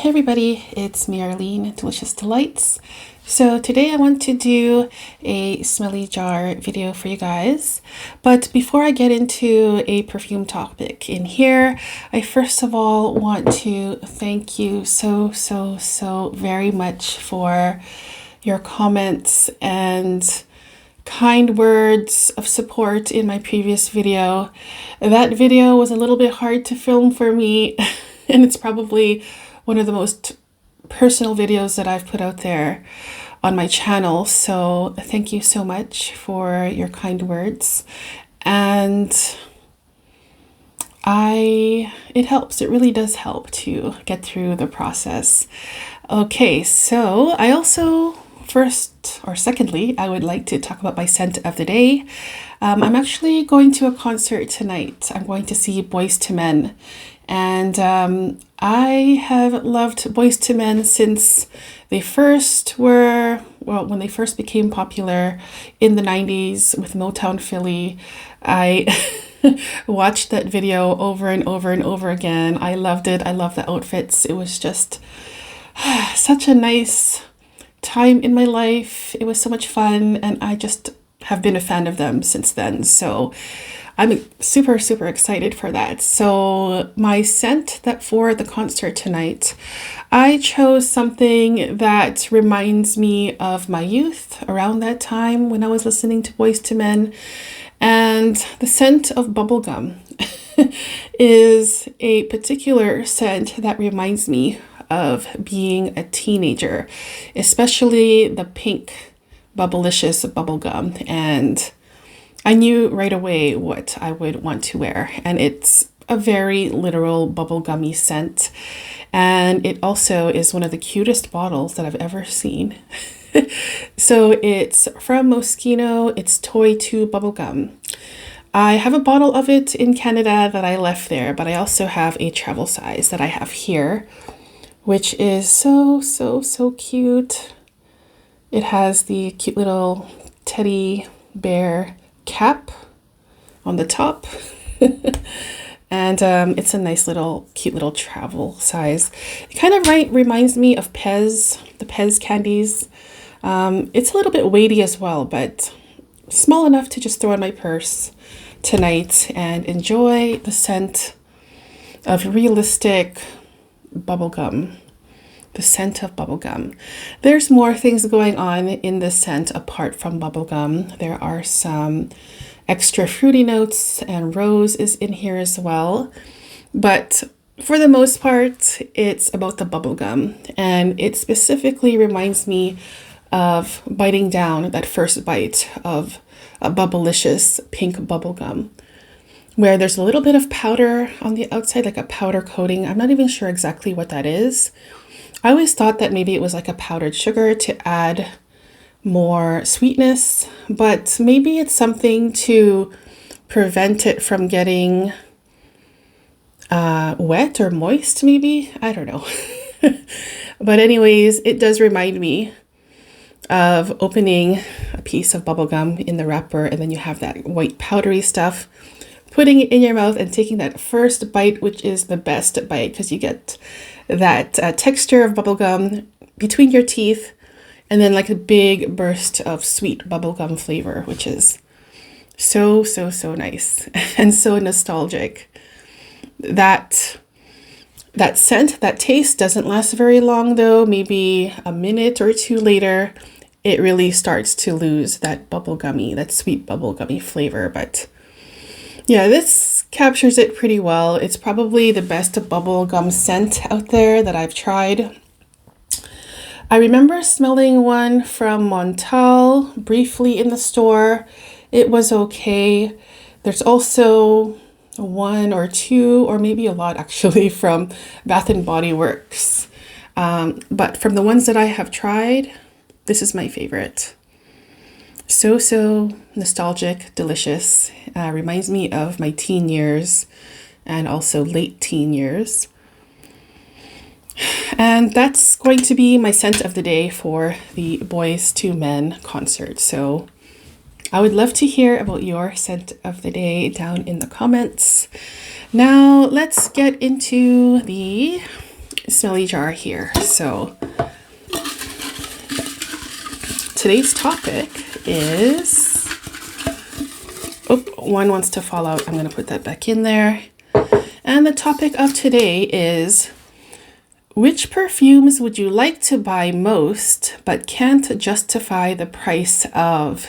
Hey everybody, it's me Arlene, Delicious Delights. So today I want to do a smelly jar video for you guys. But before I get into a perfume topic in here, I first of all want to thank you so very much for your comments and kind words of support in my previous video. That video was a little bit hard to film for me and it's probably one of the most personal videos that I've put out there on my channel. So thank you so much for your kind words. And it helps. It really does help to get through the process. Okay, so I also secondly, I would like to talk about my scent of the day. I'm actually going to a concert tonight. I'm going to see Boyz II Men. And I have loved Boyz II Men since they when they first became popular in the 90s with Motown Philly. I watched that video over and over again. I loved it. I loved the outfits. It was just such a nice time in my life. It was so much fun, and I just have been a fan of them since then. So I'm super excited for that. So my scent that for the concert tonight, I chose something that reminds me of my youth around that time when I was listening to Boyz II Men. And the scent of bubblegum is a particular scent that reminds me of being a teenager, especially the pink Bubblicious bubblegum. And I knew right away what I would want to wear, and it's a very literal bubblegummy scent. And it also is one of the cutest bottles that I've ever seen. So it's from Moschino. It's Toy 2 bubblegum. I have a bottle of it in Canada that I left there, but I also have a travel size that I have here, which is so cute. It has the cute little teddy bear cap on the top. And it's a nice little cute little travel size. It kind of reminds me of Pez, the Pez candies. It's a little bit weighty as well, but small enough to just throw in my purse tonight and enjoy the scent of realistic bubblegum. The scent of bubblegum. There's more things going on in this scent apart from bubblegum. There are some extra fruity notes, and rose is in here as well. But for the most part, it's about the bubblegum. And it specifically reminds me of biting down that first bite of a bubblicious pink bubblegum, where there's a little bit of powder on the outside, like a powder coating. I'm not even sure exactly what that is. I always thought that maybe it was like a powdered sugar to add more sweetness, but maybe it's something to prevent it from getting wet or moist, maybe. I don't know. But anyways, it does remind me of opening a piece of bubblegum in the wrapper, and then you have that white powdery stuff, putting it in your mouth and taking that first bite, which is the best bite because you get that texture of bubblegum between your teeth, and then like a big burst of sweet bubblegum flavor, which is so nice and so nostalgic. That scent, that taste doesn't last very long though. Maybe a minute or two later, it really starts to lose that sweet bubblegummy flavor. But yeah, this captures it pretty well. It's probably the best bubblegum scent out there that I've tried. I remember smelling one from Montal briefly in the store. It was okay. There's also one or two, or maybe a lot actually, from Bath and Body Works. But from the ones that I have tried, this is my favorite. So nostalgic, delicious. Reminds me of my teen years and also late teen years. And that's going to be my scent of the day for the Boyz II Men concert. So I would love to hear about your scent of the day down in the comments. Now let's get into the smelly jar here. So today's topic is, oh, one wants to fall out. I'm going to put that back in there. And the topic of today is, which perfumes would you like to buy most but can't justify the price of?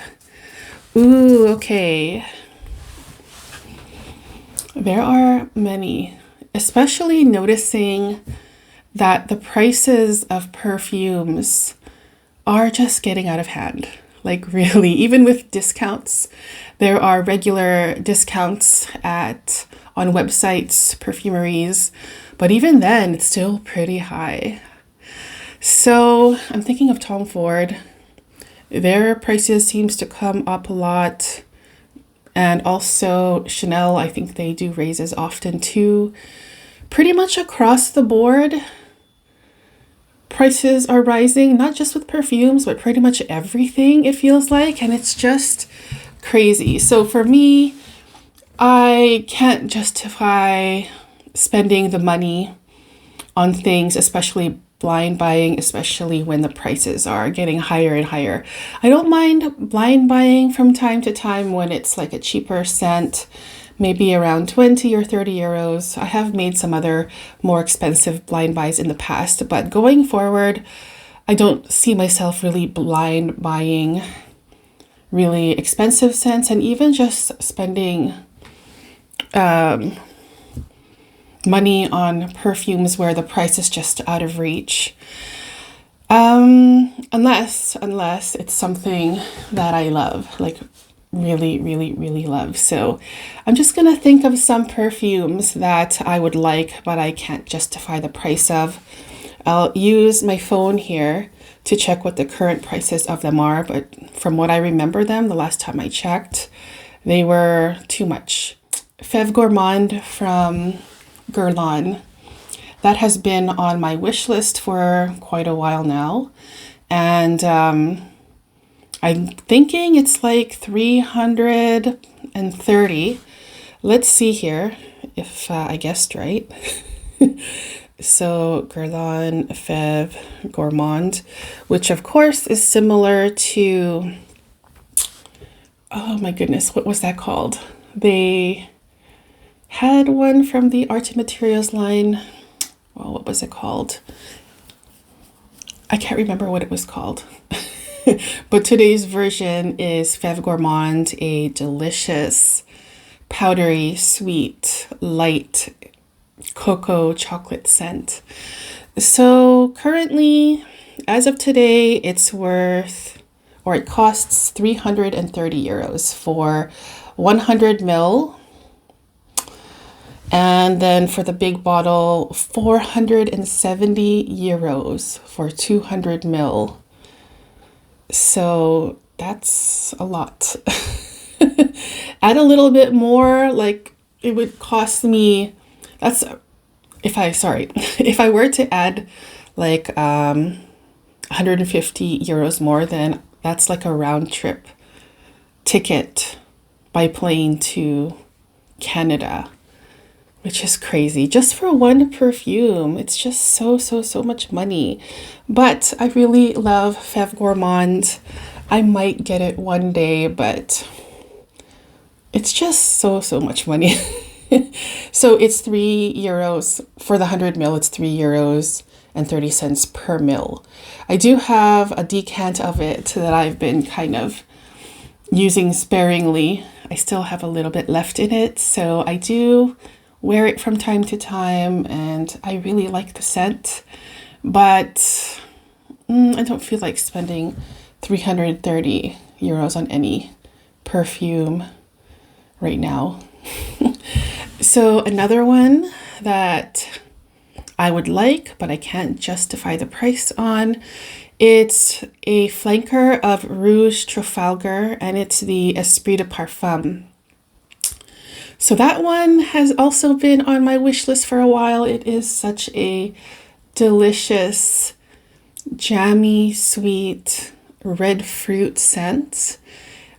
Ooh, okay. There are many, especially noticing that the prices of perfumes are just getting out of hand. Like really, even with discounts, there are regular discounts on websites, perfumeries, but even then it's still pretty high. So I'm thinking of Tom Ford. Their prices seems to come up a lot. And also Chanel, I think they do raises often too. Pretty much across the board, prices are rising, not just with perfumes, but pretty much everything, it feels like. And it's just crazy. So for me, I can't justify spending the money on things, especially blind buying, especially when the prices are getting higher and higher. I don't mind blind buying from time to time when it's like a cheaper scent, maybe around 20 or 30 euros. I have made some other more expensive blind buys in the past, but going forward, I don't see myself really blind buying really expensive scents, and even just spending money on perfumes where the price is just out of reach. Unless it's something that I love, like really, really, really love. So I'm just gonna think of some perfumes that I would like, but I can't justify the price of. I'll use my phone here to check what the current prices of them are, but from what I remember them, the last time I checked, they were too much. Fève Gourmande from Guerlain. That has been on my wish list for quite a while now. And I'm thinking it's like 330. Let's see here if I guessed right. So Guerlain Fève Gourmande, which of course is similar to, oh my goodness, what was that called? They had one from the Art and Materials line. Well, what was it called? I can't remember what it was called. But today's version is Fève Gourmande, a delicious, powdery, sweet, light cocoa chocolate scent. So currently, as of today, it costs 330 euros for 100 ml. And then for the big bottle, 470 euros for 200 ml. So that's a lot. Add a little bit more, like it would cost me, if I were to add like 150 euros more, then that's like a round trip ticket by plane to Canada, which is crazy. Just for one perfume, it's just so much money. But I really love Fève Gourmande. I might get it one day, but it's just so much money. So it's 3 euros for the 100 ml. It's 3 euros and 30 cents per ml. I do have a decant of it that I've been kind of using sparingly. I still have a little bit left in it, so I do wear it from time to time, and I really like the scent, but I don't feel like spending 330 euros on any perfume right now. So another one that I would like, but I can't justify the price on, it's a flanker of Rouge Trafalgar, and it's the Esprit de Parfum. So that one has also been on my wish list for a while. It is such a delicious, jammy, sweet, red fruit scent.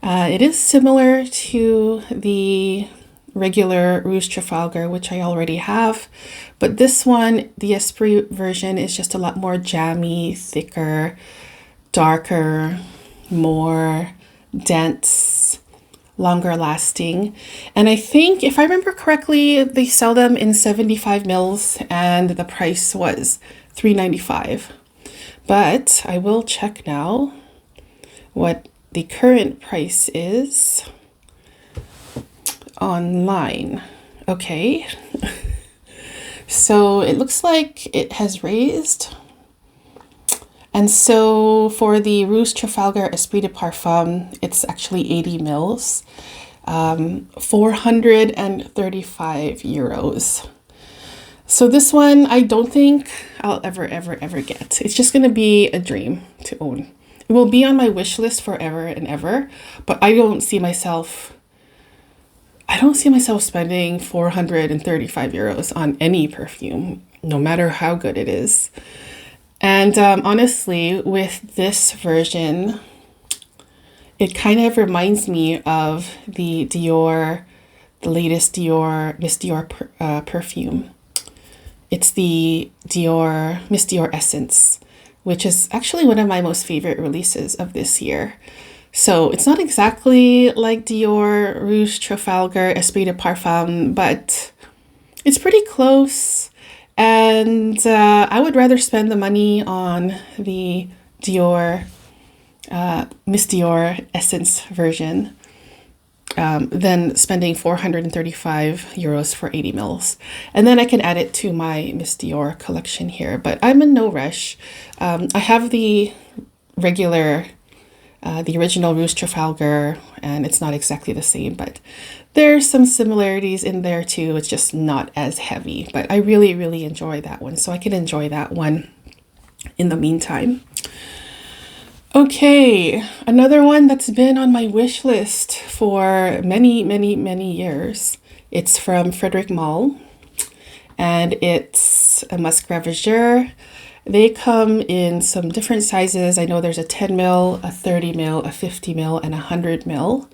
It is similar to the regular Rouge Trafalgar, which I already have. But this one, the Esprit version, is just a lot more jammy, thicker, darker, more dense, longer lasting. And I think, if I remember correctly, they sell them in 75 mils and the price was $3.95. But I will check now what the current price is online. Okay. So it looks like it has raised. And so for the Rouge Trafalgar Esprit de Parfum, it's actually 80 mils, 435 euros. So this one, I don't think I'll ever get. It's just going to be a dream to own. It will be on my wish list forever and ever, but I don't see myself spending 435 euros on any perfume, no matter how good it is. And honestly, with this version, it kind of reminds me of the latest Miss Dior perfume. It's the Miss Dior Essence, which is actually one of my most favorite releases of this year. So it's not exactly like Dior Rouge Trafalgar Esprit de Parfum, but it's pretty close. And I would rather spend the money on the Miss Dior Essence version than spending 435 euros for 80 mils. And then I can add it to my Miss Dior collection here, but I'm in no rush. I have the regular, the original Rouge Trafalgar, and it's not exactly the same, but there's some similarities in there too. It's just not as heavy, but I really enjoy that one. So I can enjoy that one in the meantime. Okay, another one that's been on my wish list for many years. It's from Frederic Malle, and it's a Musc Ravageur. They come in some different sizes. I know there's a 10 mil, a 30 mil, a 50 mil, and a 100 mil.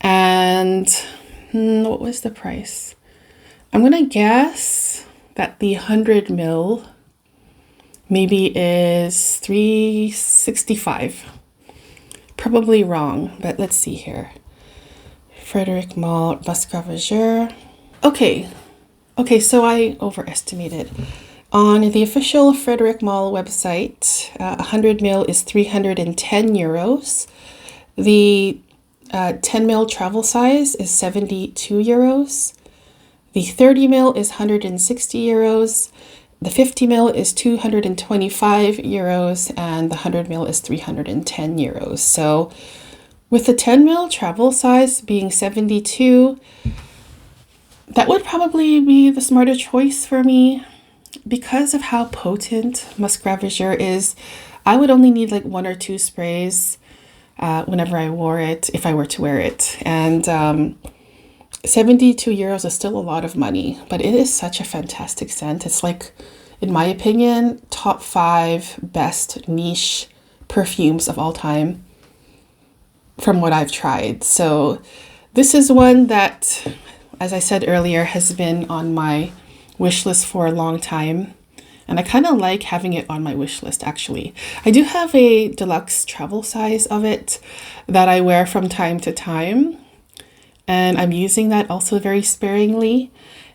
And what was the price? I'm gonna guess that the 100 mil maybe is 365. Probably wrong, but let's see here. Frederic Malle Musc Ravageur. Okay, so I overestimated. On the official Frederic Malle website, 100 mil is 310 euros. The 10 mil travel size is 72 euros. The 30 mil is 160 euros. The 50 mil is 225 euros, and the 100 mil is 310 euros. So with the 10 mil travel size being 72, that would probably be the smarter choice for me. Because of how potent Musc Ravageur is, I would only need like 1 or 2 sprays whenever I wore it, if I were to wear it. And 72 euros is still a lot of money, but it is such a fantastic scent. It's like, in my opinion, top 5 best niche perfumes of all time from what I've tried. So this is one that, as I said earlier, has been on my wish list for a long time. And I kind of like having it on my wish list, actually. I do have a deluxe travel size of it that I wear from time to time. And I'm using that also very sparingly.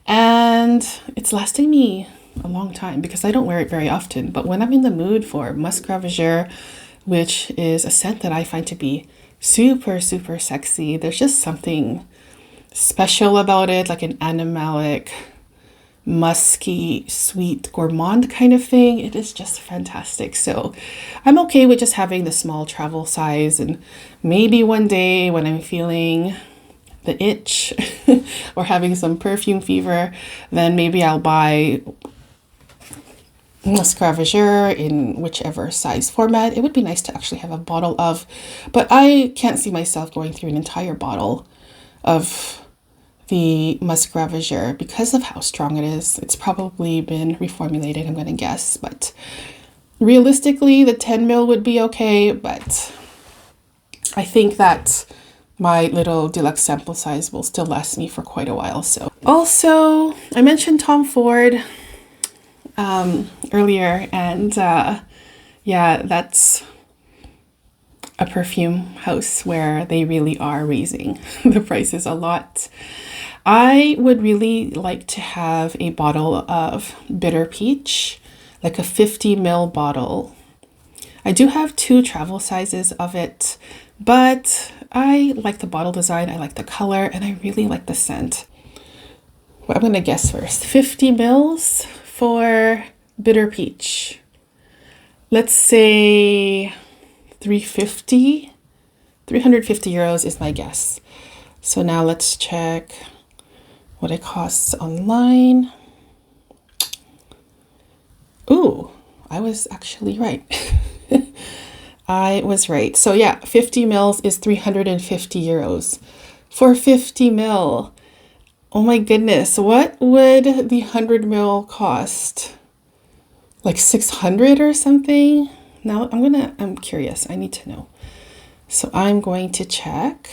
And it's lasting me a long time because I don't wear it very often. But when I'm in the mood for Musc Ravageur, which is a scent that I find to be super sexy, there's just something special about it, like an animalic, musky, sweet, gourmand kind of thing. It is just fantastic. So I'm okay with just having the small travel size, and maybe one day when I'm feeling the itch or having some perfume fever, then maybe I'll buy Musc Ravageur in whichever size format. It would be nice to actually have a bottle of, but I can't see myself going through an entire bottle of the Musc Ravageur because of how strong it is. It's probably been reformulated, I'm going to guess, but realistically the 10 mil would be okay. But I think that my little deluxe sample size will still last me for quite a while. So also, I mentioned Tom Ford earlier, and yeah, that's a perfume house where they really are raising the prices a lot. I would really like to have a bottle of bitter peach, like a 50 ml bottle. I do have 2 travel sizes of it, but I like the bottle design, I like the color, and I really like the scent. Well, I'm gonna guess first. 50 mils for bitter peach. Let's say 350 euros is my guess. So now let's check what it costs online. Ooh, I was actually right. I was right. So yeah, 50 mils is 350 euros. For 50 mil, oh my goodness, what would the 100 mil cost? Like 600 or something? Now I'm curious, I need to know. So I'm going to check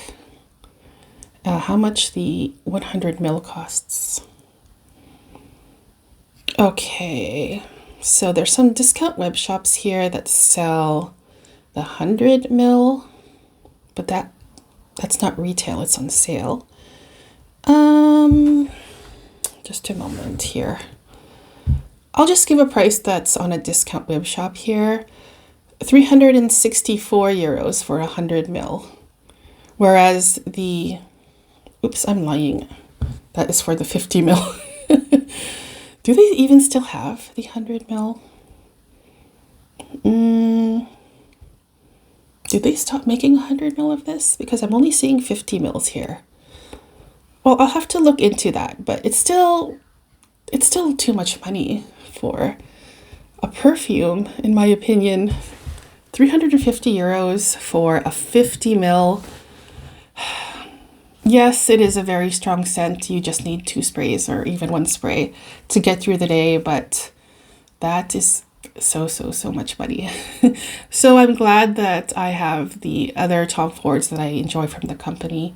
how much the 100 mil costs. Okay, so there's some discount web shops here that sell the 100 mil, but that's not retail, it's on sale. Just a moment here. I'll just give a price that's on a discount web shop here. 364 euros for 100 mil. Whereas the, oops, I'm lying. That is for the 50 mil. Do they even still have the 100 mil? Did they stop making 100 mil of this? Because I'm only seeing 50 mils here. Well, I'll have to look into that, but it's still too much money for a perfume, in my opinion. 350 euros for a 50 mil. Yes, it is a very strong scent. You just need 2 sprays or even 1 spray to get through the day, but that is so much money. So I'm glad that I have the other Tom Fords that I enjoy from the company.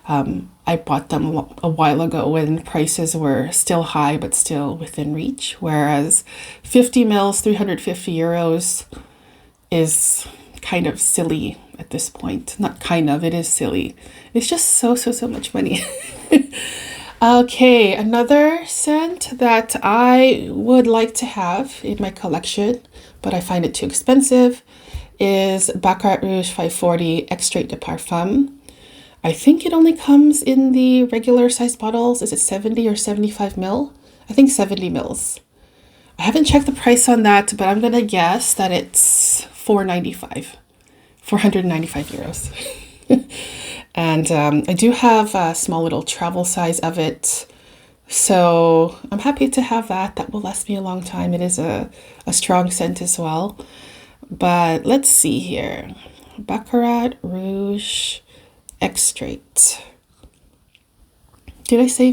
I bought them a while ago when prices were still high but still within reach, whereas 50 mils, 350 euros is kind of silly at this point. Not kind of, it is silly. It's just so much money. Okay, another scent that I would like to have in my collection, but I find it too expensive, is Baccarat Rouge 540 Extrait de Parfum. I think it only comes in the regular size bottles. Is it 70 or 75 mil? I think 70 mils. I haven't checked the price on that, but I'm going to guess that it's 495 euros. And I do have a small little travel size of it. So I'm happy to have that. That will last me a long time. It is a strong scent as well. But let's see here. Baccarat Rouge Extrait. Did I say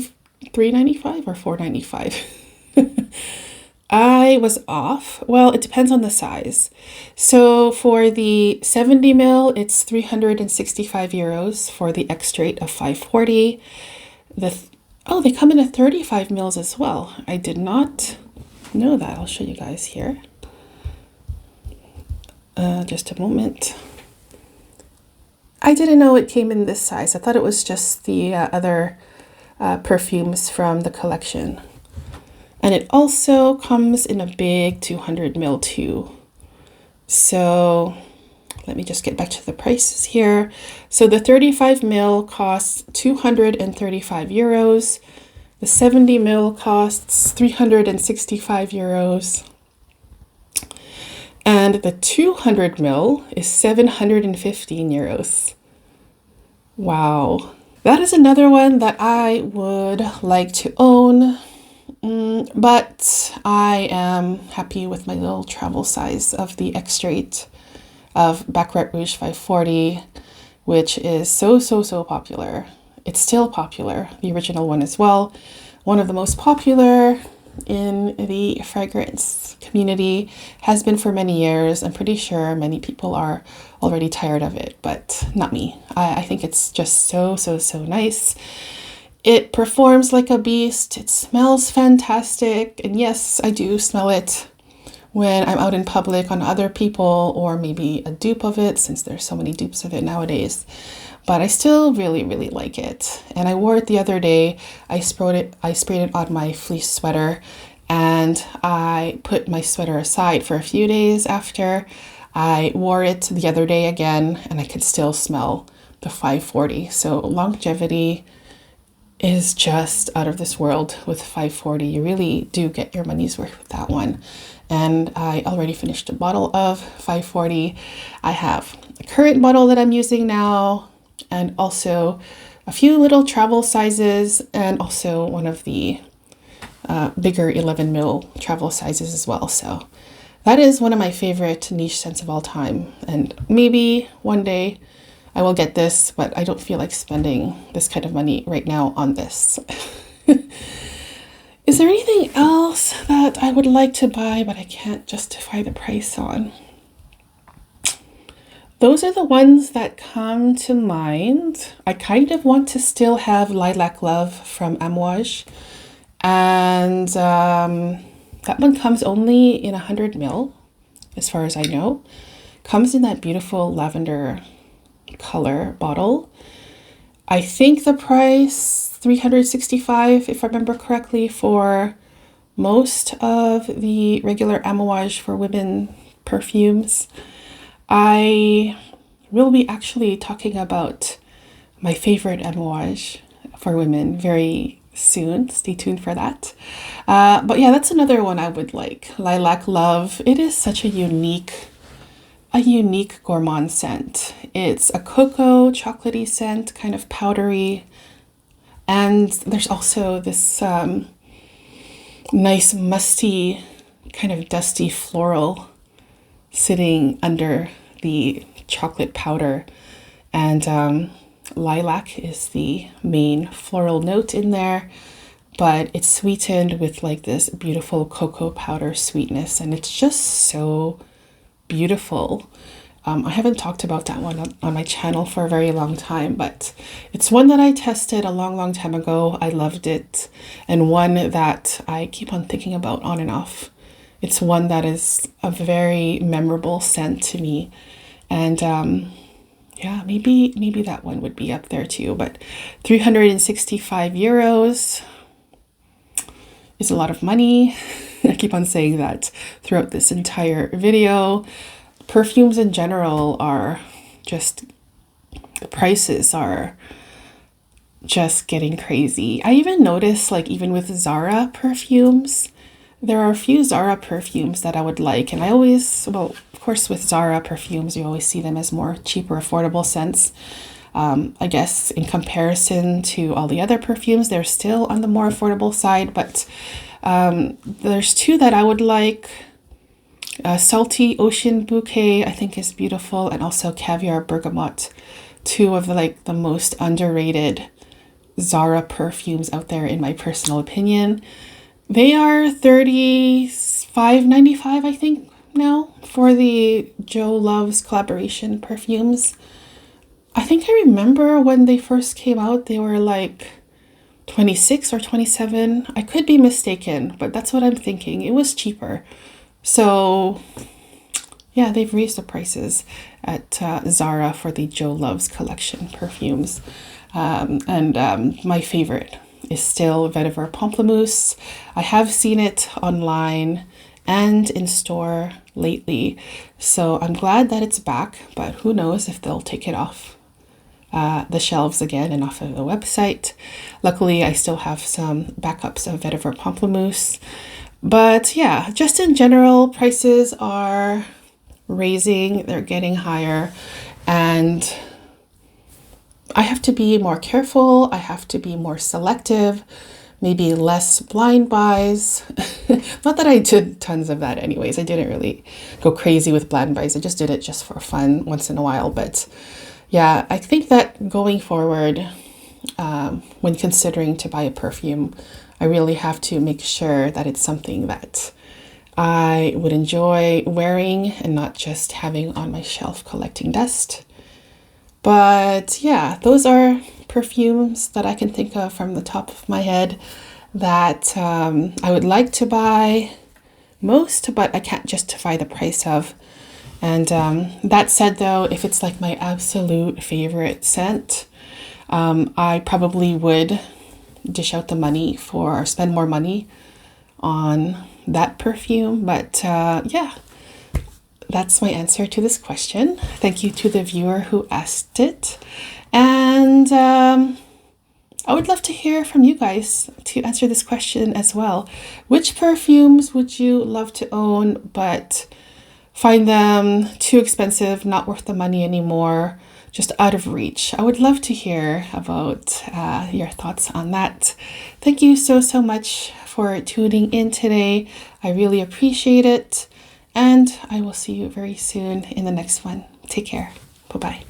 395 or 495? I was off. Well, it depends on the size. So for the 70 mil, it's 365 euros for the extrait of 540. Oh, they come in a 35 mils as well. I did not know that. I'll show you guys here. Just a moment. I didn't know it came in this size. I thought it was just the other perfumes from the collection. And it also comes in a big 200 ml too. So let me just get back to the prices here. So the 35 ml costs 235 euros. The 70 ml costs 365 euros. And the 200 ml is 715 euros. Wow. That is another one that I would like to own. But I am happy with my little travel size of the extrait of Baccarat Rouge 540, which is so popular. It's still popular, the original one as well. One of the most popular in the fragrance community, has been for many years. I'm pretty sure many people are already tired of it, but not me. I think it's just so nice. It performs like a beast. It smells fantastic. And yes, I do smell it when I'm out in public on other people, or maybe a dupe of it, since there's so many dupes of it nowadays. But I still really like it. And I wore it the other day. I sprayed it on my fleece sweater, and I put my sweater aside for a few days after. I wore it the other day again, and I could still smell the 540. So longevity is just out of this world with 540. You really do get your money's worth with that one. And I already finished a bottle of 540. I have a current bottle that I'm using now, and also a few little travel sizes, and also one of the bigger 11 ml travel sizes as well. So that is one of my favorite niche scents of all time. And maybe one day I will get this, but I don't feel like spending this kind of money right now on this. Is there anything else that I would like to buy, but I can't justify the price on? Those are the ones that come to mind. I kind of want to still have Lilac Love from Amouage. And that one comes only in 100 ml, as far as I know. Comes in that beautiful lavender color bottle. I think the price $365, if I remember correctly, for most of the regular Amouage for women perfumes. I will be actually talking about my favorite Amouage for women very soon. Stay tuned for that. But yeah, that's another one I would like. Lilac Love. It is such a unique gourmand scent. It's a cocoa chocolatey scent, kind of powdery. And there's also this nice musty, kind of dusty floral sitting under the chocolate powder. And lilac is the main floral note in there, but it's sweetened with like this beautiful cocoa powder sweetness, and it's just so beautiful. I haven't talked about that one on my channel for a very long time, but it's one that I tested a long time ago. I loved it, and one that I keep on thinking about on and off. It's one that is a very memorable scent to me, and yeah, maybe that one would be up there too. But 365 euros is a lot of money. I keep on saying that throughout this entire video. Perfumes in general are just, the prices are just getting crazy. I even noticed, like, even with Zara perfumes, there are a few Zara perfumes that I would like. And I always, well, of course, with Zara perfumes, you always see them as more cheaper, affordable scents. I guess in comparison to all the other perfumes, they're still on the more affordable side. But there's two that I would like. Salty Ocean Bouquet, I think, is beautiful, and also Caviar Bergamot, two of the most underrated Zara perfumes out there in my personal opinion. They are $35.95, I think, now for the Joe Loves collaboration perfumes. I think I remember when they first came out, they were like 26 or 27. I could be mistaken, but that's what I'm thinking. It was cheaper. So yeah, they've raised the prices at Zara for the Joe Loves collection perfumes. My favorite is still Vetiver Pamplemousse. I have seen it online and in store lately, so I'm glad that it's back, but who knows if they'll take it off the shelves again and off of the website. Luckily, I still have some backups of Vetiver Pamplemousse. But yeah, just in general, prices are raising, they're getting higher, and I have to be more careful. I have to be more selective, maybe less blind buys. Not that I did tons of that anyways. I didn't really go crazy with blind buys. I just did it just for fun once in a while. But yeah, I think that going forward, when considering to buy a perfume, I really have to make sure that it's something that I would enjoy wearing and not just having on my shelf collecting dust. But yeah, those are perfumes that I can think of from the top of my head that I would like to buy most, but I can't justify the price of. And that said, though, if it's like my absolute favorite scent, I probably would dish out the money for, or spend more money on that perfume. But yeah, that's my answer to this question. Thank you to the viewer who asked it. And I would love to hear from you guys to answer this question as well. Which perfumes would you love to own, but find them too expensive, not worth the money anymore, just out of reach? I would love to hear about your thoughts on that. Thank you so much for tuning in today. I really appreciate it. And I will see you very soon in the next one. Take care. Bye-bye.